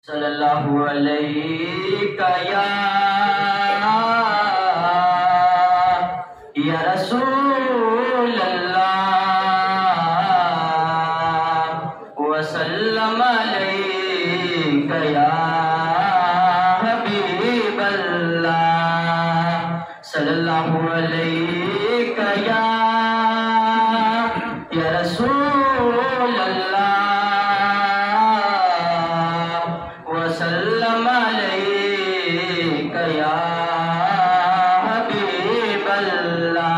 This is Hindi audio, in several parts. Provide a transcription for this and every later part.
सल्लल्लाहु अलैहि या रसूल अल्लाह वसल्लम अलैका या हबीब अल्लाह सल्लल्लाहु अलैका या रसूल अल्लाह वसल्लम अलैका या हबीब अल्लाह।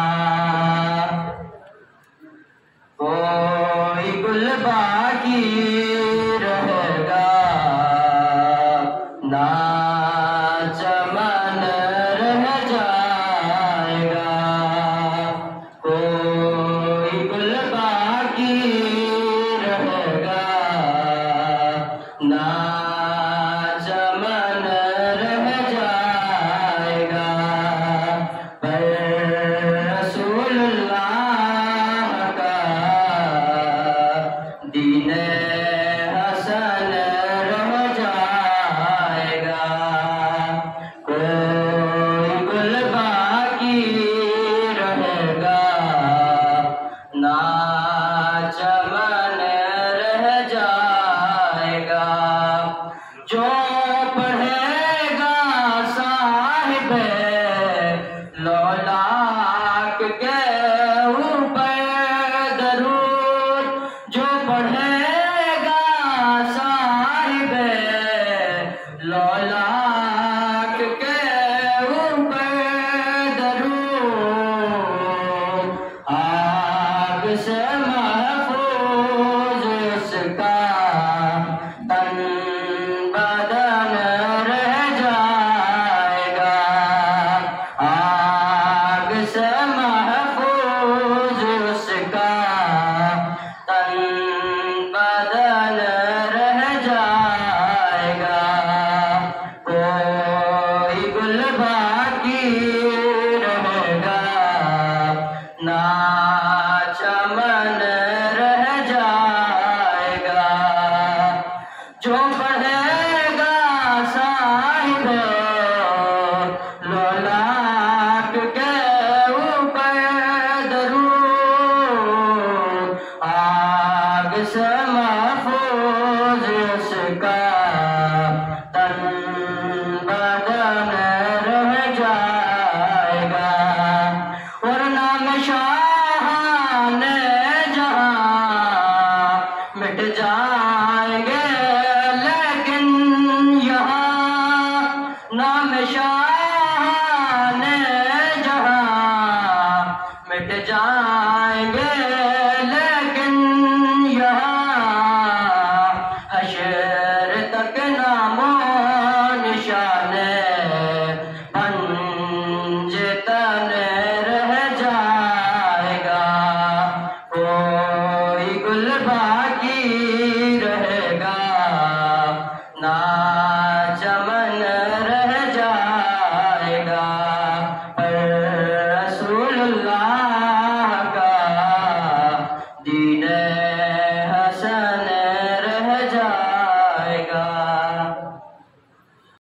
कोई गुल बाकी रहेगा ना चमन रह जाएगा। कोई गुल बाकी रहेगा ना चमन रह जाएगा। पर रसूलुल्लाह का दीने हसन रह जाएगा। कोई गुल बाकी रहेगा ना चमन रह जाएगा। जो पढ़ेगा साहिबे लौलाक के ऊपर दरूद, जो पढ़ेगा साहिबे लौलाक के ऊपर दरूद, आग से महफूज उसका तन बदन रह जाएगा। आग से महफूज उसका तन बदन रह जाएगा। कोई गुल बाकी रहेगा ना चमन रह जाएगा। जो पढ़े